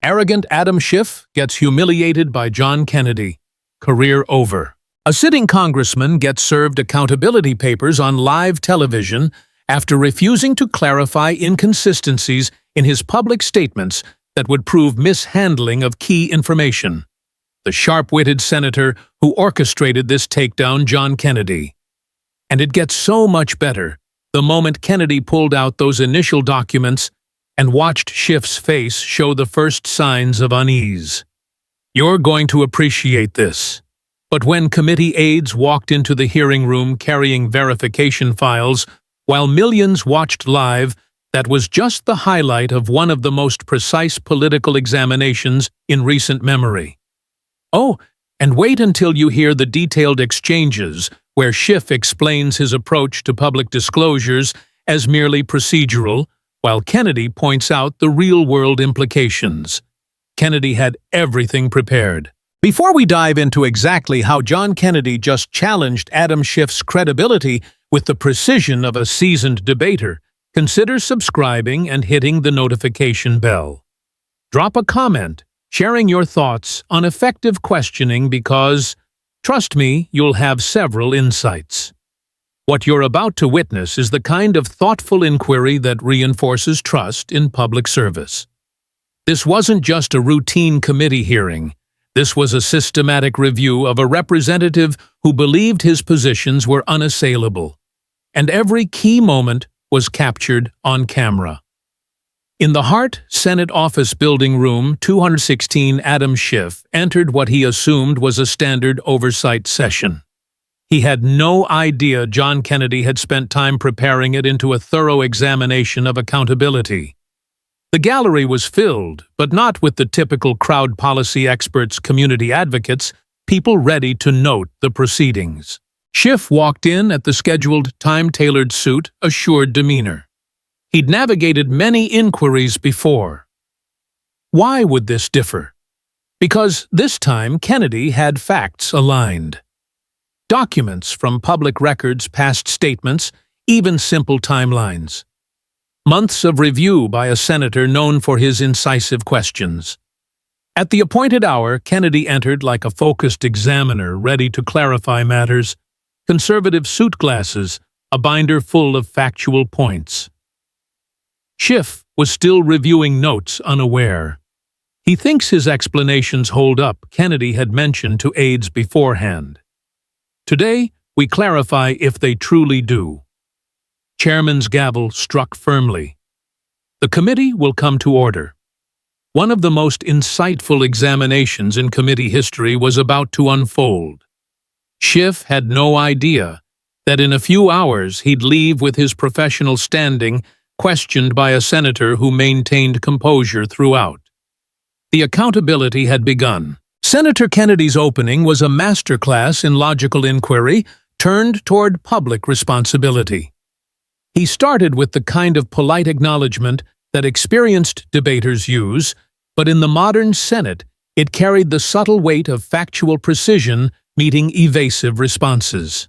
Arrogant Adam Schiff gets humiliated by John Kennedy. Career over. A sitting congressman gets served accountability papers on live television after refusing to clarify inconsistencies in his public statements that would prove mishandling of key information. The sharp-witted senator who orchestrated this takedown, John Kennedy. And it gets so much better the moment Kennedy pulled out those initial documents and watched Schiff's face show the first signs of unease. You're going to appreciate this. But when committee aides walked into the hearing room carrying verification files, while millions watched live, that was just the highlight of one of the most precise political examinations in recent memory. Oh, and wait until you hear the detailed exchanges where Schiff explains his approach to public disclosures as merely procedural, while Kennedy points out the real-world implications. Kennedy had everything prepared. Before we dive into exactly how John Kennedy just challenged Adam Schiff's credibility with the precision of a seasoned debater, consider subscribing and hitting the notification bell. Drop a comment, sharing your thoughts on effective questioning because, trust me, you'll have several insights. What you're about to witness is the kind of thoughtful inquiry that reinforces trust in public service. This wasn't just a routine committee hearing. This was a systematic review of a representative who believed his positions were unassailable, and every key moment was captured on camera. In the Hart Senate Office Building Room 216, Adam Schiff entered what he assumed was a standard oversight session. He had no idea John Kennedy had spent time preparing it into a thorough examination of accountability. The gallery was filled, but not with the typical crowd policy experts, community advocates, people ready to note the proceedings. Schiff walked in at the scheduled, time-tailored suit, assured demeanor. He'd navigated many inquiries before. Why would this differ? Because this time Kennedy had facts aligned. Documents from public records, past statements, even simple timelines. Months of review by a senator known for his incisive questions. At the appointed hour, Kennedy entered like a focused examiner ready to clarify matters. Conservative suit glasses, a binder full of factual points. Schiff was still reviewing notes, unaware. He thinks his explanations hold up, Kennedy had mentioned to aides beforehand. Today, we clarify if they truly do. Chairman's gavel struck firmly. The committee will come to order. One of the most insightful examinations in committee history was about to unfold. Schiff had no idea that in a few hours he'd leave with his professional standing questioned by a senator who maintained composure throughout. The accountability had begun. Senator Kennedy's opening was a masterclass in logical inquiry turned toward public responsibility. He started with the kind of polite acknowledgement that experienced debaters use, but in the modern Senate, it carried the subtle weight of factual precision meeting evasive responses.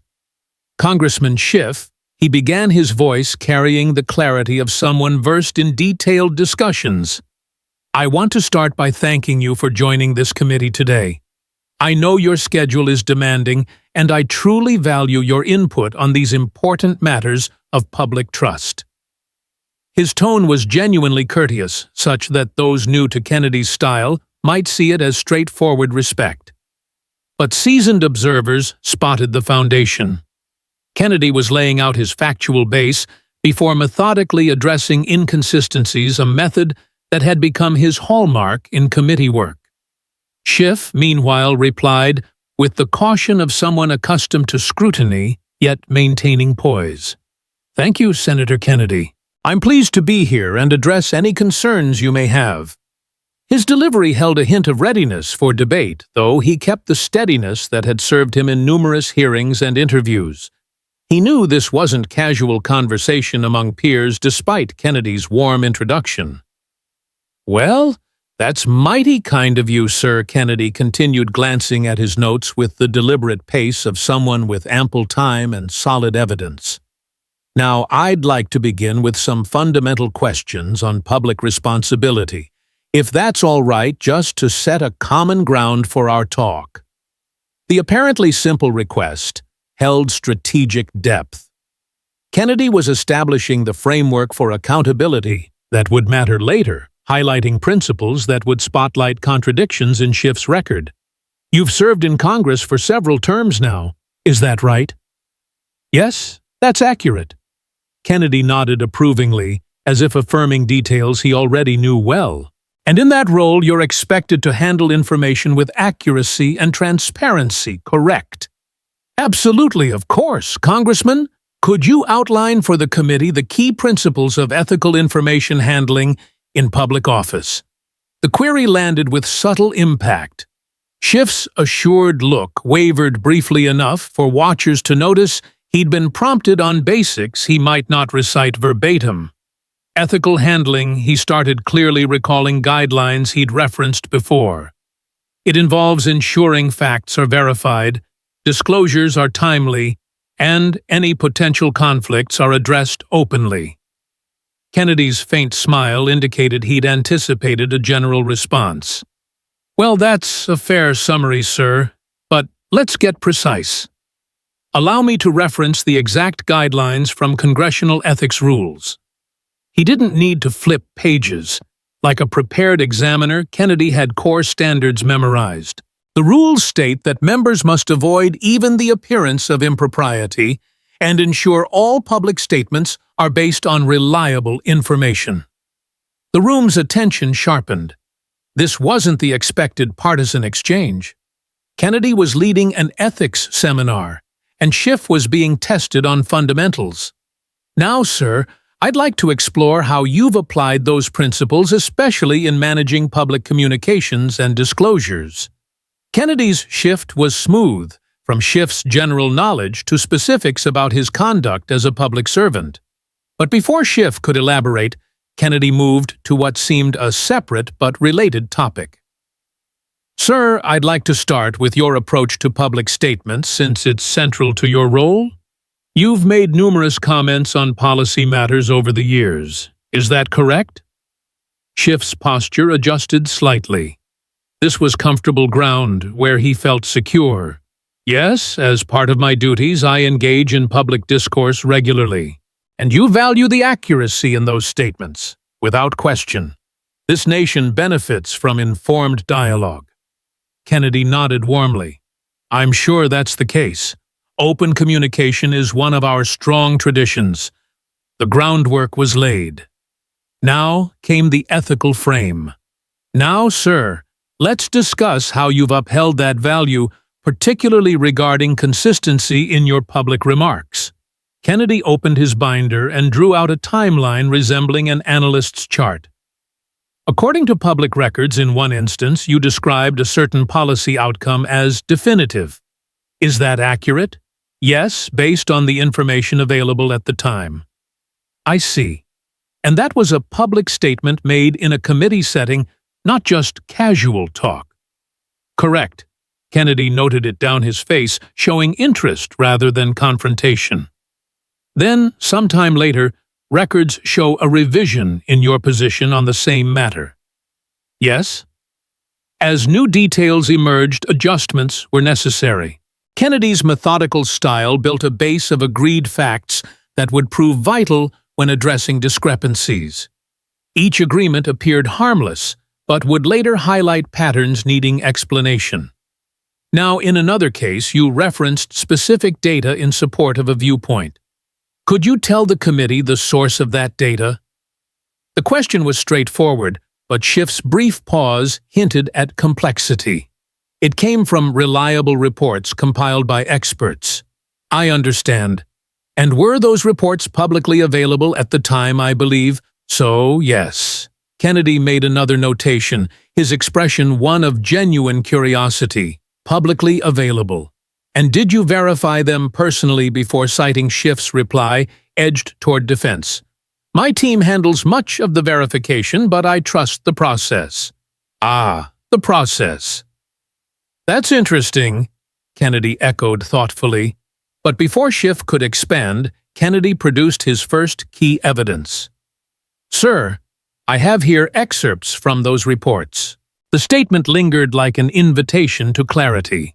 Congressman Schiff, he began his voice carrying the clarity of someone versed in detailed discussions. I want to start by thanking you for joining this committee today. I know your schedule is demanding, and I truly value your input on these important matters of public trust. His tone was genuinely courteous, such that those new to Kennedy's style might see it as straightforward respect. But seasoned observers spotted the foundation. Kennedy was laying out his factual base before methodically addressing inconsistencies, a method that had become his hallmark in committee work. Schiff, meanwhile, replied with the caution of someone accustomed to scrutiny, yet maintaining poise. Thank you, Senator Kennedy. I'm pleased to be here and address any concerns you may have. His delivery held a hint of readiness for debate, though he kept the steadiness that had served him in numerous hearings and interviews. He knew this wasn't casual conversation among peers despite Kennedy's warm introduction. Well, that's mighty kind of you, sir, Kennedy continued, glancing at his notes with the deliberate pace of someone with ample time and solid evidence. Now, I'd like to begin with some fundamental questions on public responsibility. If that's all right, just to set a common ground for our talk. The apparently simple request held strategic depth. Kennedy was establishing the framework for accountability that would matter later, highlighting principles that would spotlight contradictions in Schiff's record. You've served in Congress for several terms now, is that right? Yes, that's accurate. Kennedy nodded approvingly, as if affirming details he already knew well. And in that role, you're expected to handle information with accuracy and transparency, correct? Absolutely, of course, Congressman. Could you outline for the committee the key principles of ethical information handling in public office? The query landed with subtle impact. Schiff's assured look wavered briefly enough for watchers to notice he'd been prompted on basics he might not recite verbatim. Ethical handling, he started clearly recalling guidelines he'd referenced before. It involves ensuring facts are verified, disclosures are timely, and any potential conflicts are addressed openly. Kennedy's faint smile indicated he'd anticipated a general response. Well, that's a fair summary, sir, but let's get precise. Allow me to reference the exact guidelines from congressional ethics rules. He didn't need to flip pages. Like a prepared examiner, Kennedy had core standards memorized. The rules state that members must avoid even the appearance of impropriety and ensure all public statements are based on reliable information. The room's attention sharpened. This wasn't the expected partisan exchange. Kennedy was leading an ethics seminar, and Schiff was being tested on fundamentals. Now, sir, I'd like to explore how you've applied those principles, especially in managing public communications and disclosures. Kennedy's shift was smooth, from Schiff's general knowledge to specifics about his conduct as a public servant. But before Schiff could elaborate, Kennedy moved to what seemed a separate but related topic. Sir, I'd like to start with your approach to public statements since it's central to your role. You've made numerous comments on policy matters over the years. Is that correct? Schiff's posture adjusted slightly. This was comfortable ground where he felt secure. Yes, as part of my duties, I engage in public discourse regularly. And you value the accuracy in those statements, without question. This nation benefits from informed dialogue. Kennedy nodded warmly. I'm sure that's the case. Open communication is one of our strong traditions. The groundwork was laid. Now came the ethical frame. Now, sir, let's discuss how you've upheld that value, particularly regarding consistency in your public remarks. Kennedy opened his binder and drew out a timeline resembling an analyst's chart. According to public records, in one instance, you described a certain policy outcome as definitive. Is that accurate? Yes, based on the information available at the time. I see. And that was a public statement made in a committee setting, not just casual talk. Correct. Kennedy noted it down his face, showing interest rather than confrontation. Then, sometime later, records show a revision in your position on the same matter. Yes? As new details emerged, adjustments were necessary. Kennedy's methodical style built a base of agreed facts that would prove vital when addressing discrepancies. Each agreement appeared harmless, but would later highlight patterns needing explanation. Now, in another case, you referenced specific data in support of a viewpoint. Could you tell the committee the source of that data? The question was straightforward, but Schiff's brief pause hinted at complexity. It came from reliable reports compiled by experts. I understand. And were those reports publicly available at the time, I believe? So, yes. Kennedy made another notation, his expression one of genuine curiosity. Publicly available. And did you verify them personally before citing Schiff's reply, edged toward defense? My team handles much of the verification, but I trust the process. Ah, the process. That's interesting, Kennedy echoed thoughtfully. But before Schiff could expand, Kennedy produced his first key evidence. Sir, I have here excerpts from those reports. The statement lingered like an invitation to clarity.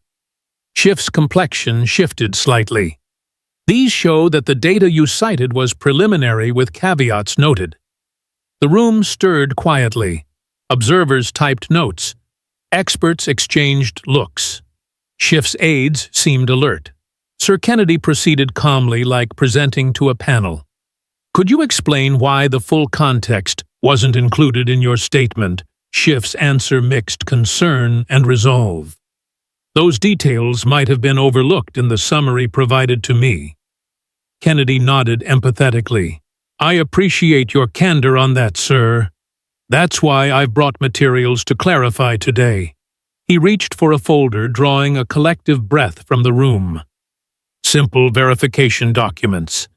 Schiff's complexion shifted slightly. These show that the data you cited was preliminary with caveats noted. The room stirred quietly. Observers typed notes. Experts exchanged looks. Schiff's aides seemed alert. Sir Kennedy proceeded calmly, like presenting to a panel. Could you explain why the full context wasn't included in your statement? Schiff's answer mixed concern and resolve. Those details might have been overlooked in the summary provided to me. Kennedy nodded empathetically. I appreciate your candor on that, sir. That's why I've brought materials to clarify today. He reached for a folder, drawing a collective breath from the room. Simple verification documents.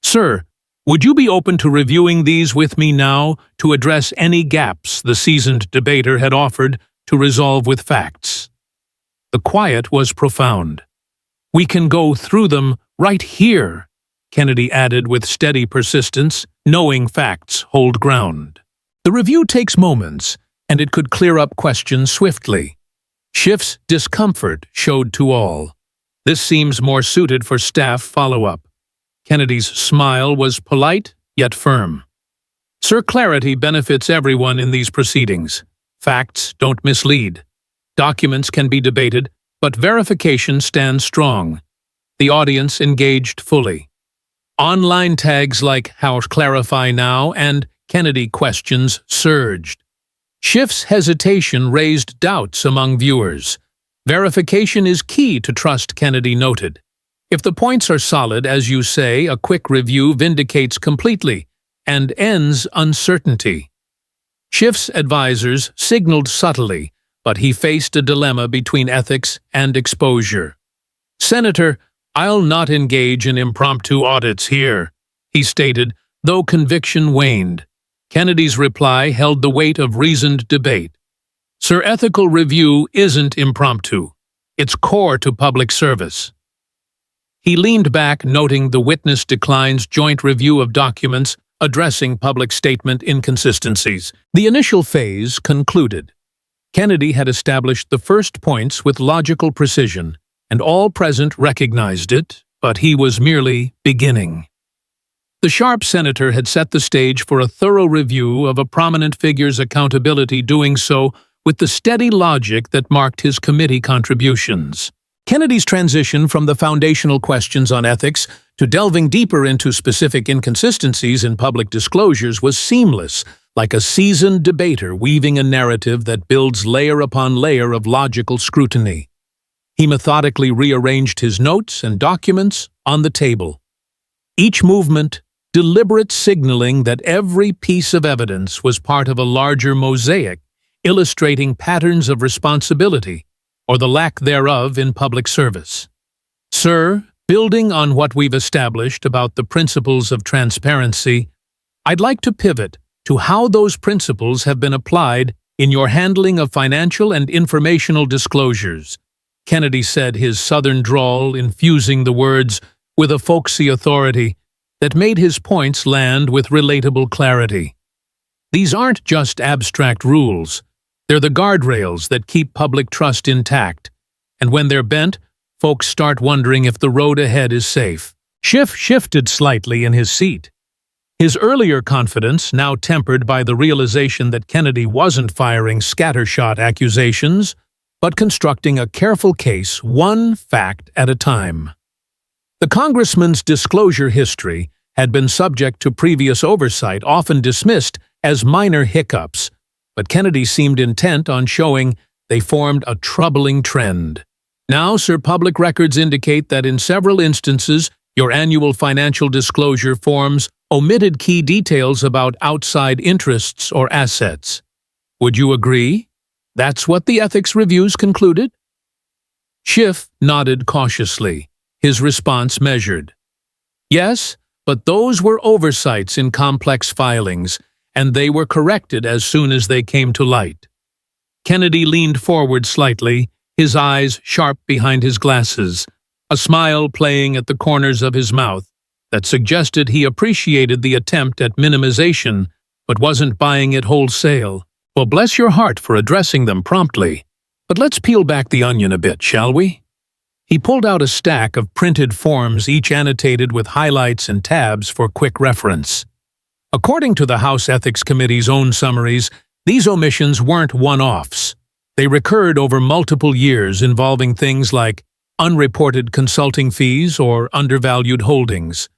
Sir, would you be open to reviewing these with me now to address any gaps the seasoned debater had offered to resolve with facts? The quiet was profound. We can go through them right here, Kennedy added with steady persistence, knowing facts hold ground. The review takes moments, and it could clear up questions swiftly. Schiff's discomfort showed to all. This seems more suited for staff follow-up. Kennedy's smile was polite, yet firm. Sir, clarity benefits everyone in these proceedings. Facts don't mislead. Documents can be debated, but verification stands strong. The audience engaged fully. Online tags like "How Clarify Now" and "Kennedy Questions" surged. Schiff's hesitation raised doubts among viewers. Verification is key to trust, Kennedy noted. If the points are solid, as you say, a quick review vindicates completely and ends uncertainty. Schiff's advisors signaled subtly, but he faced a dilemma between ethics and exposure. Senator, I'll not engage in impromptu audits here, he stated, though conviction waned. Kennedy's reply held the weight of reasoned debate. Sir, ethical review isn't impromptu. It's core to public service. He leaned back, noting the witness declines joint review of documents addressing public statement inconsistencies. The initial phase concluded. Kennedy had established the first points with logical precision, and all present recognized it, but he was merely beginning. The sharp senator had set the stage for a thorough review of a prominent figure's accountability, doing so with the steady logic that marked his committee contributions. Kennedy's transition from the foundational questions on ethics to delving deeper into specific inconsistencies in public disclosures was seamless, like a seasoned debater weaving a narrative that builds layer upon layer of logical scrutiny. He methodically rearranged his notes and documents on the table. Each movement, deliberate signaling that every piece of evidence was part of a larger mosaic, illustrating patterns of responsibility, or the lack thereof in public service. Sir, building on what we've established about the principles of transparency, I'd like to pivot to how those principles have been applied in your handling of financial and informational disclosures, Kennedy said, his southern drawl infusing the words with a folksy authority that made his points land with relatable clarity. These aren't just abstract rules. They're the guardrails that keep public trust intact, and when they're bent, folks start wondering if the road ahead is safe. Schiff shifted slightly in his seat. His earlier confidence now tempered by the realization that Kennedy wasn't firing scattershot accusations, but constructing a careful case, one fact at a time. The congressman's disclosure history had been subject to previous oversight, often dismissed as minor hiccups, but Kennedy seemed intent on showing they formed a troubling trend. Now, Sir, public records indicate that in several instances, your annual financial disclosure forms omitted key details about outside interests or assets. Would you agree? That's what the ethics reviews concluded? Schiff nodded cautiously, his response measured. Yes, but those were oversights in complex filings, and they were corrected as soon as they came to light. Kennedy leaned forward slightly, his eyes sharp behind his glasses, a smile playing at the corners of his mouth that suggested he appreciated the attempt at minimization, but wasn't buying it wholesale. Well, bless your heart for addressing them promptly. But let's peel back the onion a bit, shall we? He pulled out a stack of printed forms, each annotated with highlights and tabs for quick reference. According to the House Ethics Committee's own summaries, these omissions weren't one-offs. They recurred over multiple years, involving things like unreported consulting fees or undervalued holdings.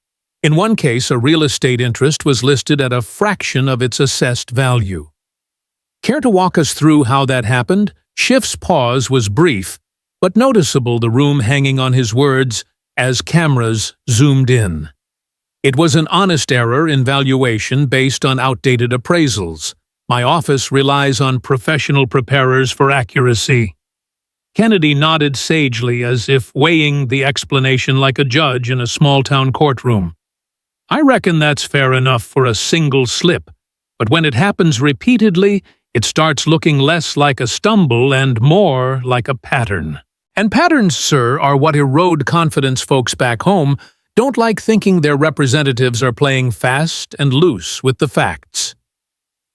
In one case, a real estate interest was listed at a fraction of its assessed value. Care to walk us through how that happened? Schiff's pause was brief, but noticeable, the room hanging on his words as cameras zoomed in. It was an honest error in valuation based on outdated appraisals. My office relies on professional preparers for accuracy. Kennedy nodded sagely, as if weighing the explanation like a judge in a small-town courtroom. I reckon that's fair enough for a single slip, but when it happens repeatedly, it starts looking less like a stumble and more like a pattern. And patterns, sir, are what erode confidence. Folks back home don't like thinking their representatives are playing fast and loose with the facts.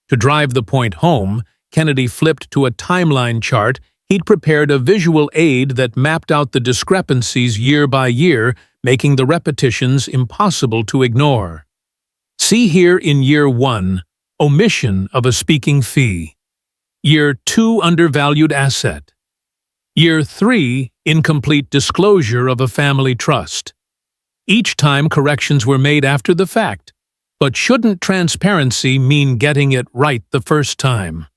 To drive the point home, Kennedy flipped to a timeline chart. He'd prepared a visual aid that mapped out the discrepancies year by year, making the repetitions impossible to ignore. See here in year 1, omission of a speaking fee. Year 2, undervalued asset. Year 3, incomplete disclosure of a family trust. Each time corrections were made after the fact. But shouldn't transparency mean getting it right the first time?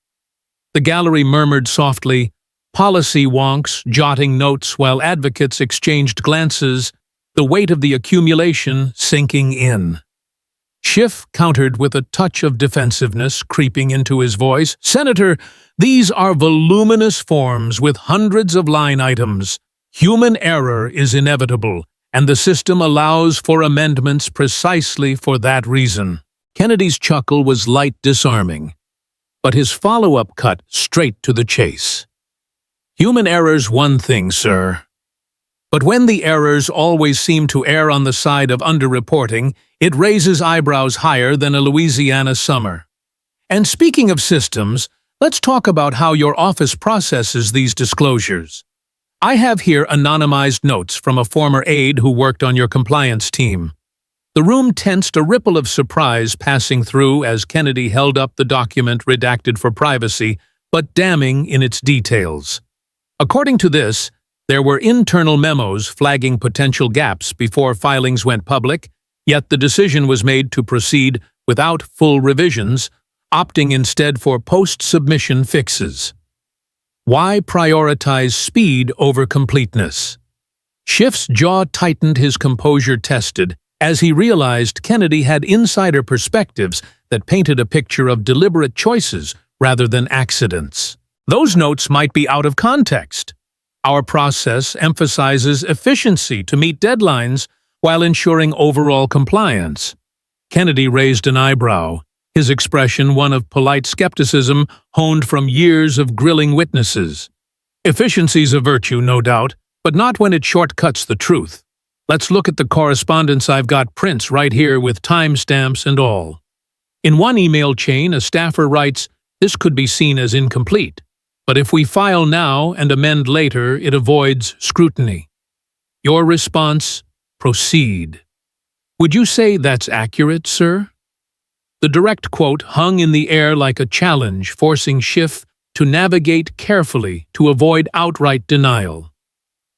The gallery murmured softly, policy wonks jotting notes while advocates exchanged glances, the weight of the accumulation sinking in. Schiff countered with a touch of defensiveness creeping into his voice. Senator, these are voluminous forms with hundreds of line items. Human error is inevitable, and the system allows for amendments precisely for that reason. Kennedy's chuckle was light, disarming, but his follow-up cut straight to the chase. Human error's one thing, sir. But when the errors always seem to err on the side of underreporting, it raises eyebrows higher than a Louisiana summer. And speaking of systems, let's talk about how your office processes these disclosures. I have here anonymized notes from a former aide who worked on your compliance team. The room tensed, a ripple of surprise passing through as Kennedy held up the document redacted for privacy, but damning in its details. According to this, there were internal memos flagging potential gaps before filings went public, yet the decision was made to proceed without full revisions, opting instead for post-submission fixes. Why prioritize speed over completeness? Schiff's jaw tightened, his composure tested, as he realized Kennedy had insider perspectives that painted a picture of deliberate choices rather than accidents. Those notes might be out of context. Our process emphasizes efficiency to meet deadlines while ensuring overall compliance. Kennedy raised an eyebrow, his expression one of polite skepticism honed from years of grilling witnesses. Efficiency's a virtue, no doubt, but not when it shortcuts the truth. Let's look at the correspondence. I've got prints right here with timestamps and all. In one email chain, a staffer writes, "This could be seen as incomplete, but if we file now and amend later, it avoids scrutiny." Your response, "Proceed." Would you say that's accurate, sir? The direct quote hung in the air like a challenge, forcing Schiff to navigate carefully to avoid outright denial.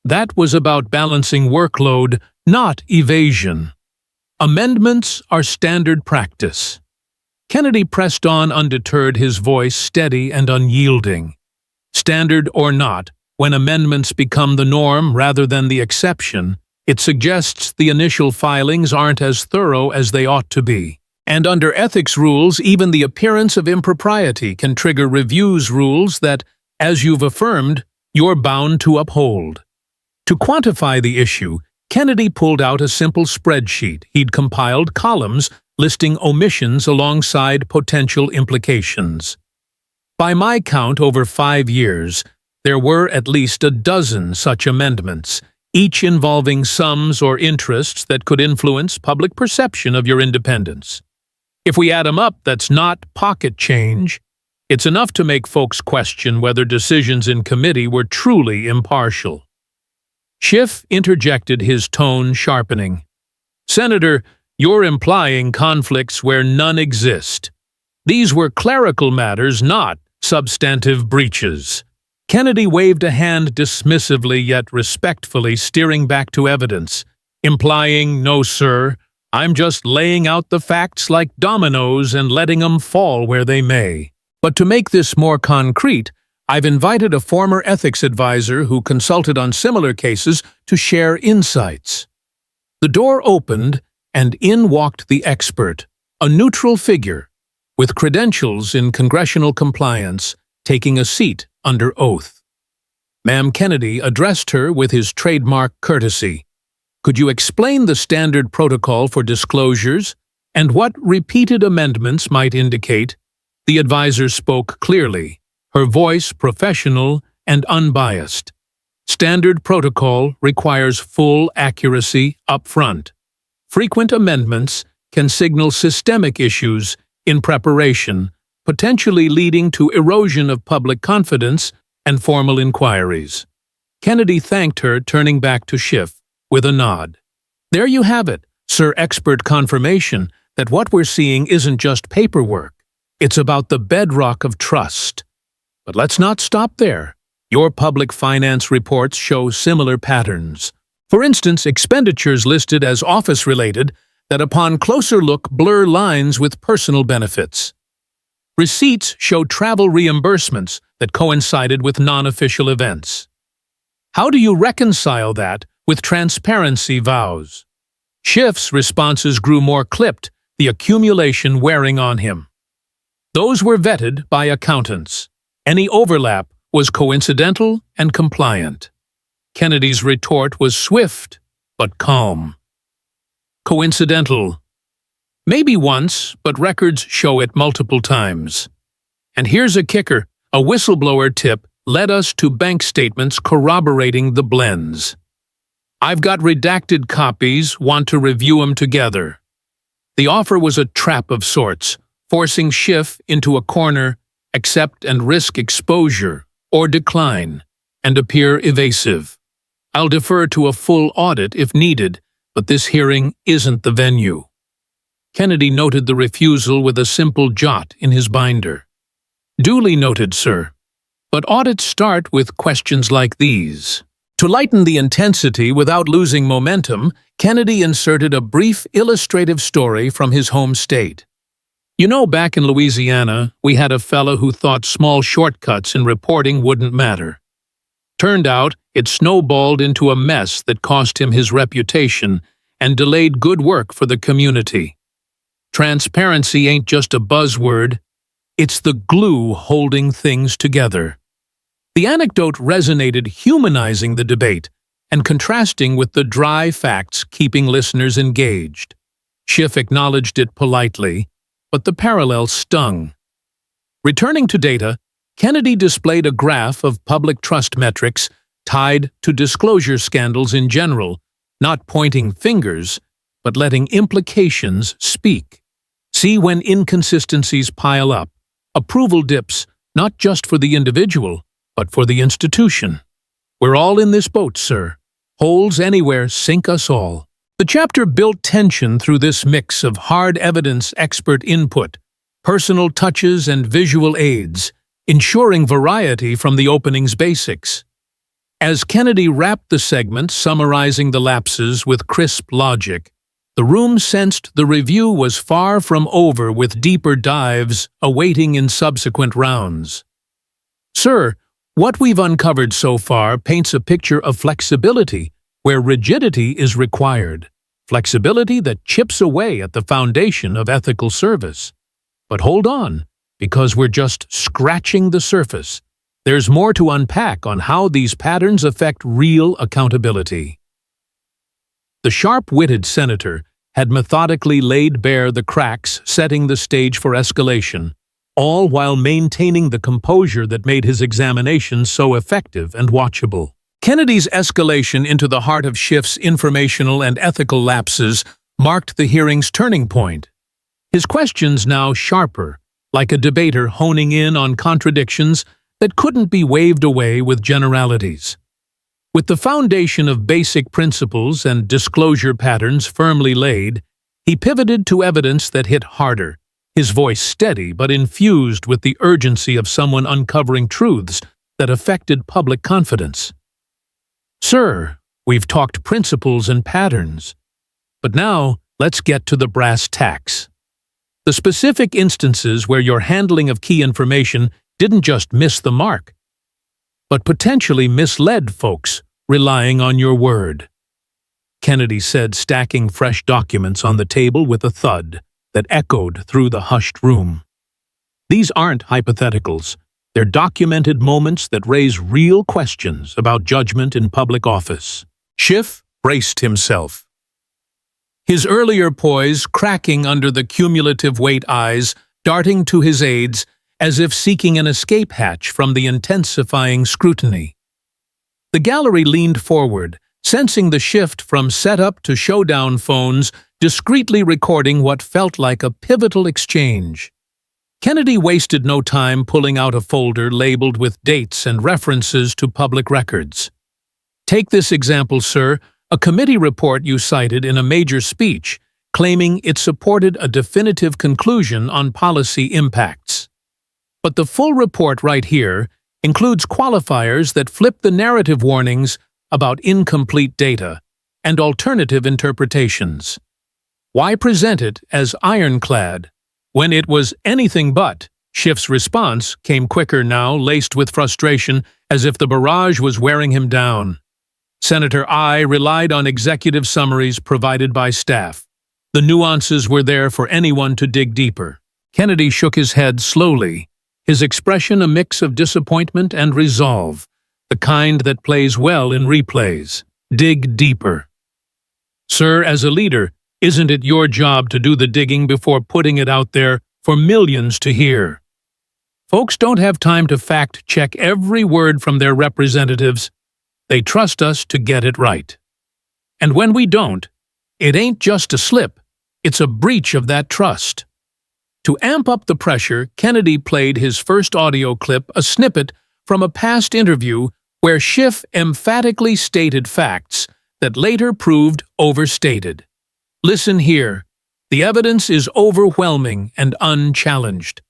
That was about balancing workload, not evasion. Amendments are standard practice. Kennedy pressed on undeterred, his voice steady and unyielding. Standard or not, when amendments become the norm rather than the exception, it suggests the initial filings aren't as thorough as they ought to be. And under ethics rules, even the appearance of impropriety can trigger reviews rules that, as you've affirmed, you're bound to uphold. To quantify the issue, Kennedy pulled out a simple spreadsheet. He'd compiled columns listing omissions alongside potential implications. By my count, over 5 years, there were at least a dozen such amendments, each involving sums or interests that could influence public perception of your independence. If we add 'em up, that's not pocket change. It's enough to make folks question whether decisions in committee were truly impartial. Schiff interjected, his tone sharpening. "Senator, you're implying conflicts where none exist. These were clerical matters, not substantive breaches." Kennedy waved a hand dismissively yet respectfully, steering back to evidence, implying, "No, sir, I'm just laying out the facts like dominoes and letting 'em fall where they may." But to make this more concrete, I've invited a former ethics advisor who consulted on similar cases to share insights. The door opened, and in walked the expert, a neutral figure, with credentials in congressional compliance, taking a seat under oath. Ma'am Kennedy addressed her with his trademark courtesy. "Could you explain the standard protocol for disclosures and what repeated amendments might indicate?" The advisor spoke clearly, her voice professional and unbiased. "Standard protocol requires full accuracy up front. Frequent amendments can signal systemic issues in preparation, potentially leading to erosion of public confidence and formal inquiries." Kennedy thanked her, turning back to Schiff with a nod. "There you have it, Sir Expert, confirmation that what we're seeing isn't just paperwork. It's about the bedrock of trust." But let's not stop there. Your public finance reports show similar patterns. For instance, expenditures listed as office-related that upon closer look blur lines with personal benefits. Receipts show travel reimbursements that coincided with non-official events. How do you reconcile that with transparency vows? Schiff's responses grew more clipped, the accumulation wearing on him. Those were vetted by accountants. Any overlap was coincidental and compliant. Kennedy's retort was swift but calm. "Coincidental. Maybe once, but records show it multiple times. And here's a kicker. A whistleblower tip led us to bank statements corroborating the blends. I've got redacted copies, want to review them together." The offer was a trap of sorts, forcing Schiff into a corner, accept and risk exposure, or decline, and appear evasive. "I'll defer to a full audit if needed, but this hearing isn't the venue." Kennedy noted the refusal with a simple jot in his binder. "Duly noted, sir. But audits start with questions like these." To lighten the intensity without losing momentum, Kennedy inserted a brief illustrative story from his home state. "You know, back in Louisiana, we had a fella who thought small shortcuts in reporting wouldn't matter. Turned out, it snowballed into a mess that cost him his reputation and delayed good work for the community. Transparency ain't just a buzzword, it's the glue holding things together." The anecdote resonated, humanizing the debate and contrasting with the dry facts keeping listeners engaged. Schiff acknowledged it politely, but the parallel stung. Returning to data, Kennedy displayed a graph of public trust metrics tied to disclosure scandals in general, not pointing fingers, but letting implications speak. See when inconsistencies pile up, approval dips, not just for the individual, but for the institution. We're all in this boat, sir. Holes anywhere sink us all. The chapter built tension through this mix of hard evidence, expert input, personal touches, and visual aids, ensuring variety from the opening's basics. As Kennedy wrapped the segment, summarizing the lapses with crisp logic, the room sensed the review was far from over, with deeper dives awaiting in subsequent rounds. "Sir, what we've uncovered so far paints a picture of flexibility where rigidity is required, flexibility that chips away at the foundation of ethical service. But hold on, because we're just scratching the surface. There's more to unpack on how these patterns affect real accountability." The sharp-witted senator had methodically laid bare the cracks, setting the stage for escalation, all while maintaining the composure that made his examination so effective and watchable. Kennedy's escalation into the heart of Schiff's informational and ethical lapses marked the hearing's turning point. his questions now sharper, like a debater honing in on contradictions that couldn't be waved away with generalities. With the foundation of basic principles and disclosure patterns firmly laid, he pivoted to evidence that hit harder, his voice steady but infused with the urgency of someone uncovering truths that affected public confidence. "Sir, we've talked principles and patterns, but now let's get to the brass tacks. The specific instances where your handling of key information didn't just miss the mark, but potentially misled folks relying on your word," Kennedy said, stacking fresh documents on the table with a thud that echoed through the hushed room. "These aren't hypotheticals. They're documented moments that raise real questions about judgment in public office." Schiff braced himself, his earlier poise cracking under the cumulative weight eyes darting to his aides as if seeking an escape hatch from the intensifying scrutiny. The gallery leaned forward, sensing the shift from setup to showdown phones, discreetly recording what felt like a pivotal exchange. Kennedy wasted no time pulling out a folder labeled with dates and references to public records. "Take this example, sir, a committee report you cited in a major speech, claiming it supported a definitive conclusion on policy impacts. But the full report right here includes qualifiers that flip the narrative warnings about incomplete data and alternative interpretations. Why present it as ironclad when it was anything but?" Schiff's response came quicker now, laced with frustration, as if the barrage was wearing him down. "Senator, I relied on executive summaries provided by staff. The nuances were there for anyone to dig deeper." Kennedy shook his head slowly, his expression a mix of disappointment and resolve, the kind that plays well in replays. "Dig deeper. Sir, as a leader, isn't it your job to do the digging before putting it out there for millions to hear? Folks don't have time to fact-check every word from their representatives. They trust us to get it right. And when we don't, it ain't just a slip, it's a breach of that trust." To amp up the pressure, Kennedy played his first audio clip, a snippet from a past interview where Schiff emphatically stated facts that later proved overstated. "Listen here. The evidence is overwhelming and unchallenged.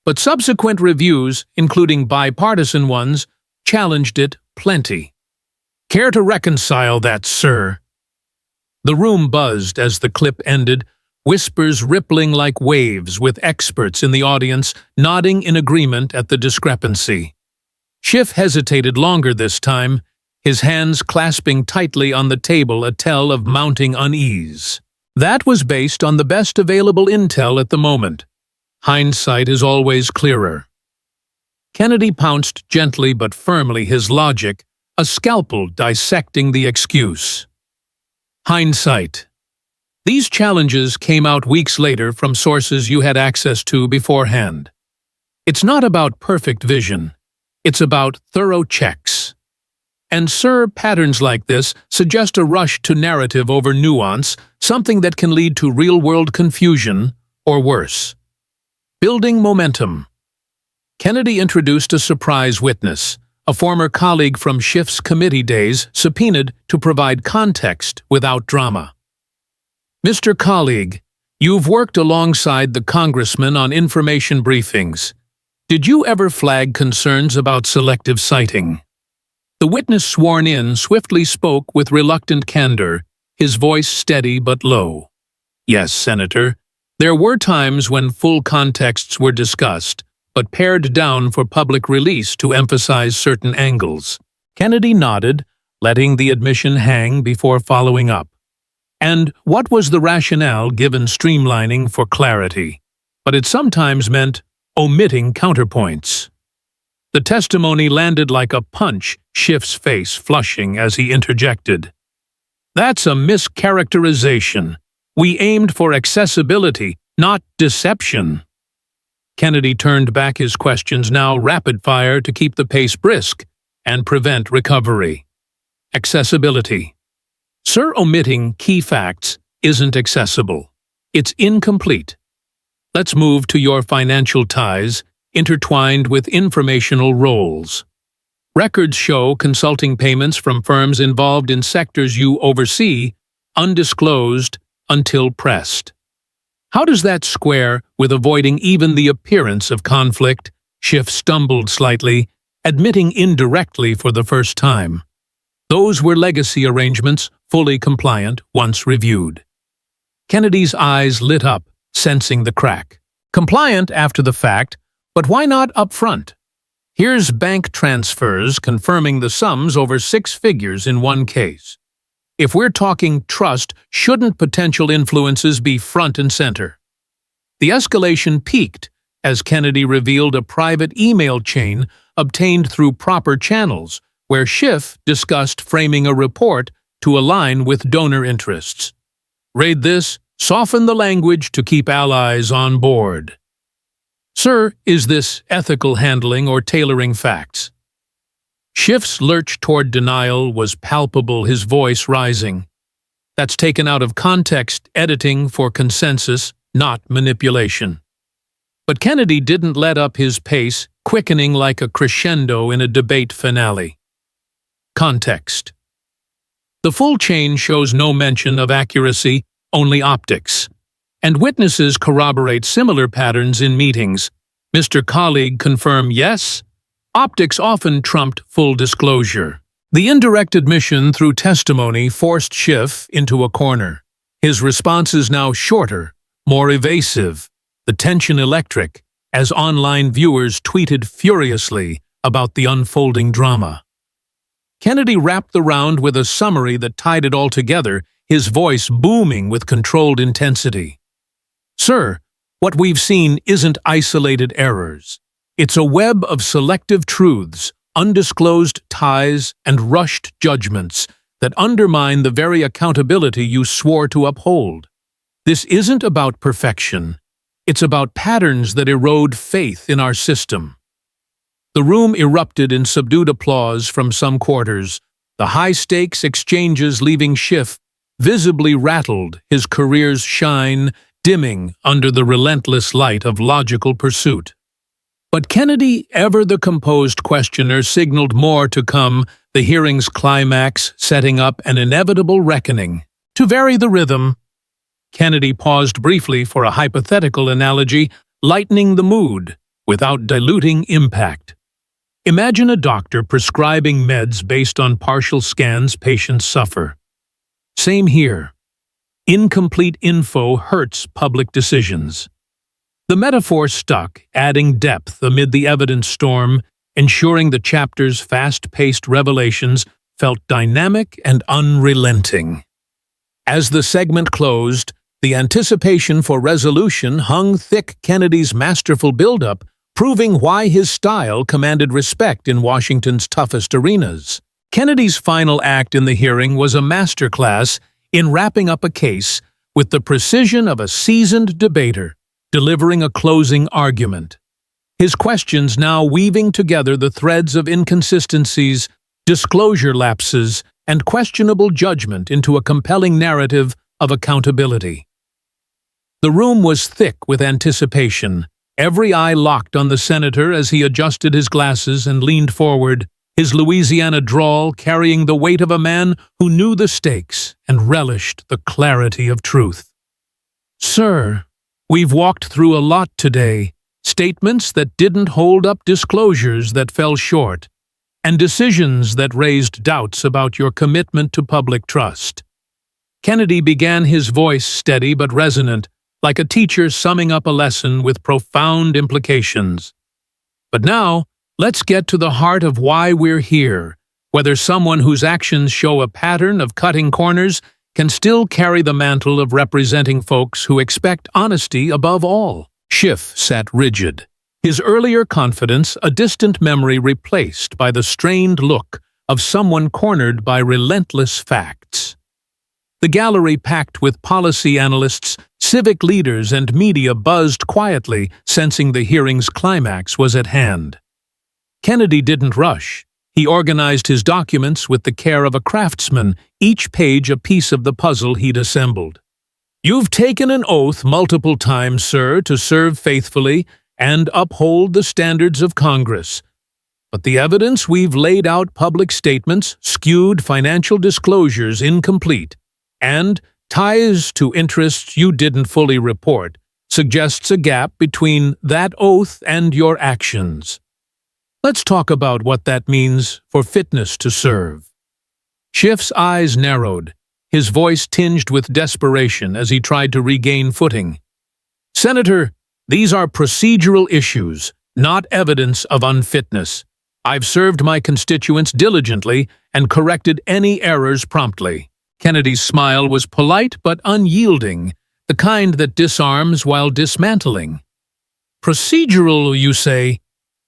But subsequent reviews, including bipartisan ones, challenged it plenty. Care to reconcile that, sir?" The room buzzed as the clip ended, whispers rippling like waves, with experts in the audience nodding in agreement at the discrepancy. Schiff hesitated longer this time, his hands clasping tightly on the table, a tell of mounting unease. That was based on the best available intel at the moment. Hindsight is always clearer. Kennedy pounced gently but firmly, his logic, a scalpel dissecting the excuse. Hindsight. These challenges came out weeks later from sources you had access to beforehand. It's not about perfect vision. It's about thorough checks. And, sir, patterns like this suggest a rush to narrative over nuance, something that can lead to real-world confusion, or worse. Building momentum. Kennedy introduced a surprise witness, a former colleague from Schiff's committee days, subpoenaed to provide context without drama. "Mr. Colleague, you've worked alongside the congressman on information briefings. Did you ever flag concerns about selective citing?" The witness sworn in swiftly spoke with reluctant candor, his voice steady but low. "Yes, Senator. There were times when full contexts were discussed, but pared down for public release to emphasize certain angles." Kennedy nodded, letting the admission hang before following up. "And what was the rationale given streamlining for clarity? But it sometimes meant omitting counterpoints." The testimony landed like a punch, Schiff's face flushing as he interjected. "That's a mischaracterization. We aimed for accessibility, not deception." Kennedy turned back his questions, now rapid-fire, to keep the pace brisk and prevent recovery. Accessibility. "Sir, omitting key facts isn't accessible. It's incomplete. Let's move to your financial ties, intertwined with informational roles. Records show consulting payments from firms involved in sectors you oversee, undisclosed until pressed. How does that square with avoiding even the appearance of conflict? Schiff stumbled slightly, admitting indirectly for the first time. Those were legacy arrangements, fully compliant once reviewed. Kennedy's eyes lit up, sensing the crack. Compliant after the fact, but why not up front? Here's bank transfers confirming the sums over 6 figures in one case. If we're talking trust, shouldn't potential influences be front and center? The escalation peaked as Kennedy revealed a private email chain obtained through proper channels, where Schiff discussed framing a report to align with donor interests. Read this, soften the language to keep allies on board. Sir, is this ethical handling or tailoring facts? Schiff's lurch toward denial was palpable, his voice rising. That's taken out of context editing for consensus, not manipulation. But Kennedy didn't let up his pace, quickening like a crescendo in a debate finale. Context. The full chain shows no mention of accuracy, only optics. And witnesses corroborate similar patterns in meetings. Mr. Colleague confirm yes? Optics often trumped full disclosure. The indirect admission through testimony forced Schiff into a corner. His responses now shorter, more evasive, the tension electric, as online viewers tweeted furiously about the unfolding drama. Kennedy wrapped the round with a summary that tied it all together, his voice booming with controlled intensity. Sir, what we've seen isn't isolated errors. It's a web of selective truths, undisclosed ties, and rushed judgments that undermine the very accountability you swore to uphold. This isn't about perfection. It's about patterns that erode faith in our system. The room erupted in subdued applause from some quarters, the high-stakes exchanges leaving Schiff visibly rattled, his career's shine dimming under the relentless light of logical pursuit. But Kennedy, ever the composed questioner, signaled more to come, the hearing's climax setting up an inevitable reckoning. To vary the rhythm, Kennedy paused briefly for a hypothetical analogy, lightening the mood without diluting impact. Imagine a doctor prescribing meds based on partial scans patients suffer. Same here. Incomplete info hurts public decisions. The metaphor stuck, adding depth amid the evidence storm, ensuring the chapter's fast-paced revelations felt dynamic and unrelenting. As the segment closed, the anticipation for resolution hung thick. Kennedy's masterful build-up, proving why his style commanded respect in Washington's toughest arenas. Kennedy's final act in the hearing was a masterclass in wrapping up a case with the precision of a seasoned debater, delivering a closing argument. His questions now weaving together the threads of inconsistencies, disclosure lapses, and questionable judgment into a compelling narrative of accountability. The room was thick with anticipation, every eye locked on the senator as he adjusted his glasses and leaned forward, his Louisiana drawl carrying the weight of a man who knew the stakes and relished the clarity of truth. Sir, we've walked through a lot today, statements that didn't hold up, disclosures that fell short, and decisions that raised doubts about your commitment to public trust. Kennedy began, his voice steady but resonant, like a teacher summing up a lesson with profound implications. But now, let's get to the heart of why we're here, whether someone whose actions show a pattern of cutting corners can still carry the mantle of representing folks who expect honesty above all. Schiff sat rigid, his earlier confidence a distant memory replaced by the strained look of someone cornered by relentless facts. The gallery, packed with policy analysts, civic leaders, and media, buzzed quietly, sensing the hearing's climax was at hand. Kennedy didn't rush. He organized his documents with the care of a craftsman, each page a piece of the puzzle he'd assembled. You've taken an oath multiple times, sir, to serve faithfully and uphold the standards of Congress. But the evidence we've laid out, public statements, skewed financial disclosures incomplete, and ties to interests you didn't fully report, suggests a gap between that oath and your actions. Let's talk about what that means for fitness to serve. Schiff's eyes narrowed, his voice tinged with desperation as he tried to regain footing. Senator, these are procedural issues, not evidence of unfitness. I've served my constituents diligently and corrected any errors promptly. Kennedy's smile was polite but unyielding, the kind that disarms while dismantling. Procedural, you say?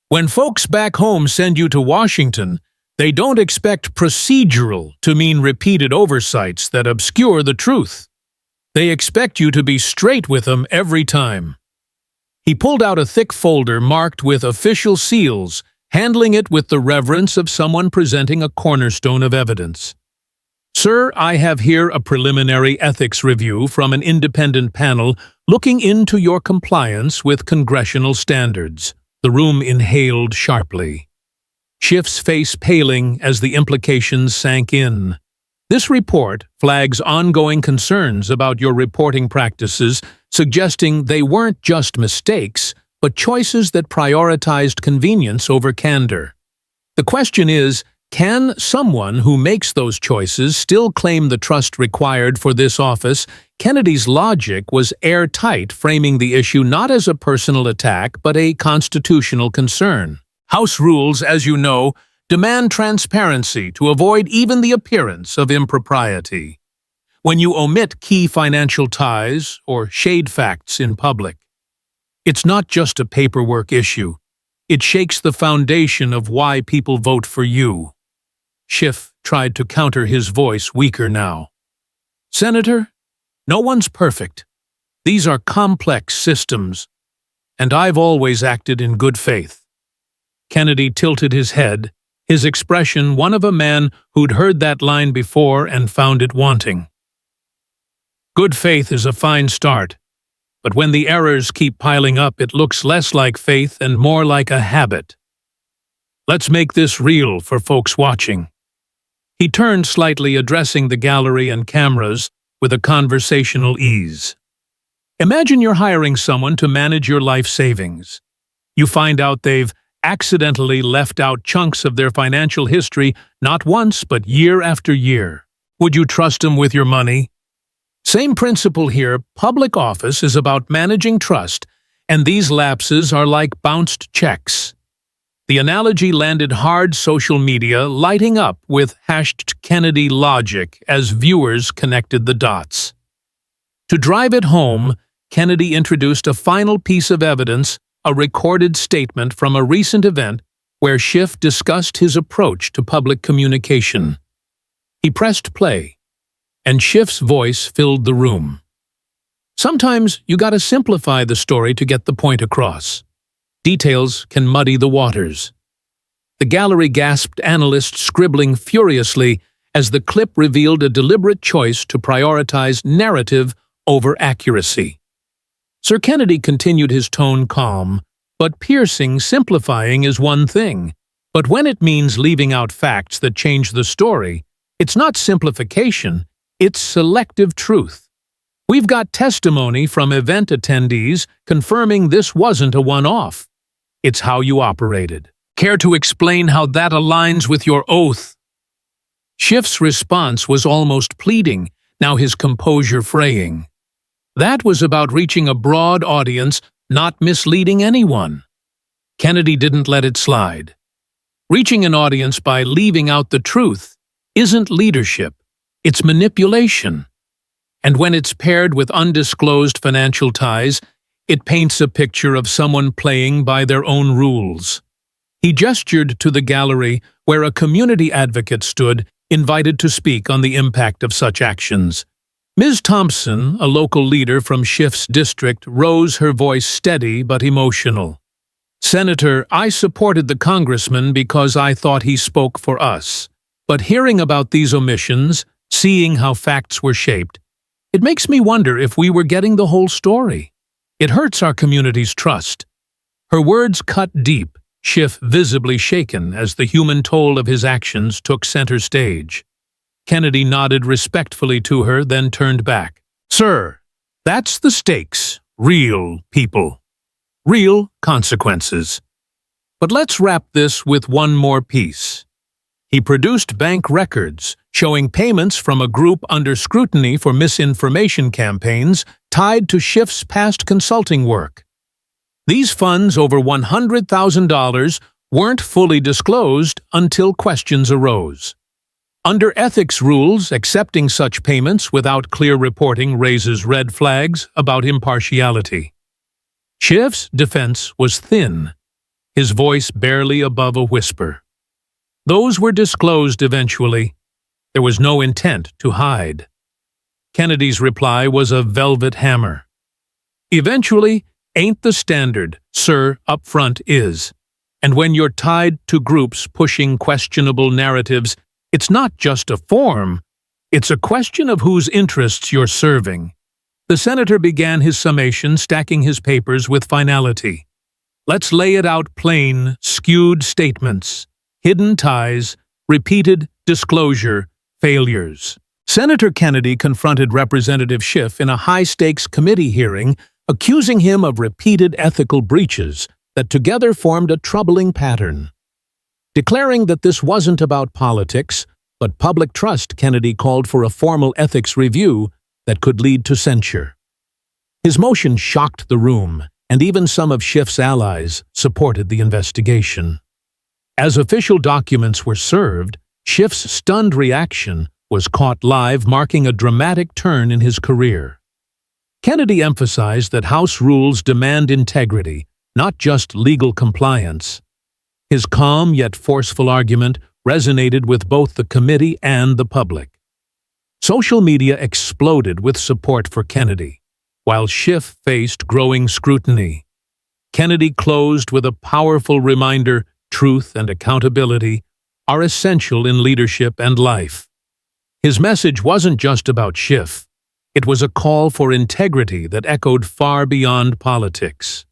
When folks back home send you to Washington, they don't expect procedural to mean repeated oversights that obscure the truth. They expect you to be straight with them every time. He pulled out a thick folder marked with official seals, handling it with the reverence of someone presenting a cornerstone of evidence. Sir, I have here a preliminary ethics review from an independent panel looking into your compliance with congressional standards. The room inhaled sharply, Schiff's face paling as the implications sank in. This report flags ongoing concerns about your reporting practices, suggesting they weren't just mistakes, but choices that prioritized convenience over candor. The question is, can someone who makes those choices still claim the trust required for this office? Kennedy's logic was airtight, framing the issue not as a personal attack, but a constitutional concern. House rules, as you know, demand transparency to avoid even the appearance of impropriety. When you omit key financial ties or shade facts in public, it's not just a paperwork issue. It shakes the foundation of why people vote for you. Schiff tried to counter, his voice weaker now. Senator, no one's perfect. These are complex systems, and I've always acted in good faith. Kennedy tilted his head, his expression one of a man who'd heard that line before and found it wanting. Good faith is a fine start, but when the errors keep piling up, it looks less like faith and more like a habit. Let's make this real for folks watching. He turned slightly, addressing the gallery and cameras with a conversational ease. Imagine you're hiring someone to manage your life savings. You find out they've accidentally left out chunks of their financial history not once but year after year. Would you trust them with your money? Same principle here. Public office is about managing trust, and these lapses are like bounced checks. The analogy landed hard, social media lighting up with #Kennedy logic as viewers connected the dots. To drive it home, Kennedy introduced a final piece of evidence, a recorded statement from a recent event where Schiff discussed his approach to public communication. He pressed play, and Schiff's voice filled the room. Sometimes you gotta simplify the story to get the point across. Details can muddy the waters. The gallery gasped, analysts scribbling furiously as the clip revealed a deliberate choice to prioritize narrative over accuracy. Sir Kennedy continued, his tone calm, but piercing. Simplifying is one thing, but when it means leaving out facts that change the story, it's not simplification, it's selective truth. We've got testimony from event attendees confirming this wasn't a one-off. It's how you operated. Care to explain how that aligns with your oath? Schiff's response was almost pleading, now his composure fraying. That was about reaching a broad audience, not misleading anyone. Kennedy didn't let it slide. Reaching an audience by leaving out the truth isn't leadership, it's manipulation. And when it's paired with undisclosed financial ties, it paints a picture of someone playing by their own rules. He gestured to the gallery where a community advocate stood, invited to speak on the impact of such actions. Ms. Thompson, a local leader from Schiff's district, rose, her voice steady but emotional. Senator, I supported the congressman because I thought he spoke for us. But hearing about these omissions, seeing how facts were shaped, It makes me wonder if we were getting the whole story. It hurts our community's trust. Her words cut deep, Schiff visibly shaken as the human toll of his actions took center stage. Kennedy nodded respectfully to her, then turned back. "Sir, that's the stakes. Real people. Real consequences. But let's wrap this with one more piece." He produced bank records showing payments from a group under scrutiny for misinformation campaigns tied to Schiff's past consulting work. These funds, over $100,000, weren't fully disclosed until questions arose. Under ethics rules, accepting such payments without clear reporting raises red flags about impartiality. Schiff's defense was thin, his voice barely above a whisper. Those were disclosed eventually. There was no intent to hide. Kennedy's reply was a velvet hammer. "Eventually ain't the standard, sir, up front is. And when you're tied to groups pushing questionable narratives, it's not just a form. It's a question of whose interests you're serving." The senator began his summation, stacking his papers with finality. "Let's lay it out plain, skewed statements, hidden ties, repeated disclosure, failures." Senator Kennedy confronted Representative Schiff in a high-stakes committee hearing, accusing him of repeated ethical breaches that together formed a troubling pattern. Declaring that this wasn't about politics, but public trust, Kennedy called for a formal ethics review that could lead to censure. His motion shocked the room, and even some of Schiff's allies supported the investigation. As official documents were served, Schiff's stunned reaction was caught live, marking a dramatic turn in his career. Kennedy emphasized that House rules demand integrity, not just legal compliance. His calm yet forceful argument resonated with both the committee and the public. Social media exploded with support for Kennedy, while Schiff faced growing scrutiny. Kennedy closed with a powerful reminder: truth and accountability are essential in leadership and life. His message wasn't just about Schiff. It was a call for integrity that echoed far beyond politics.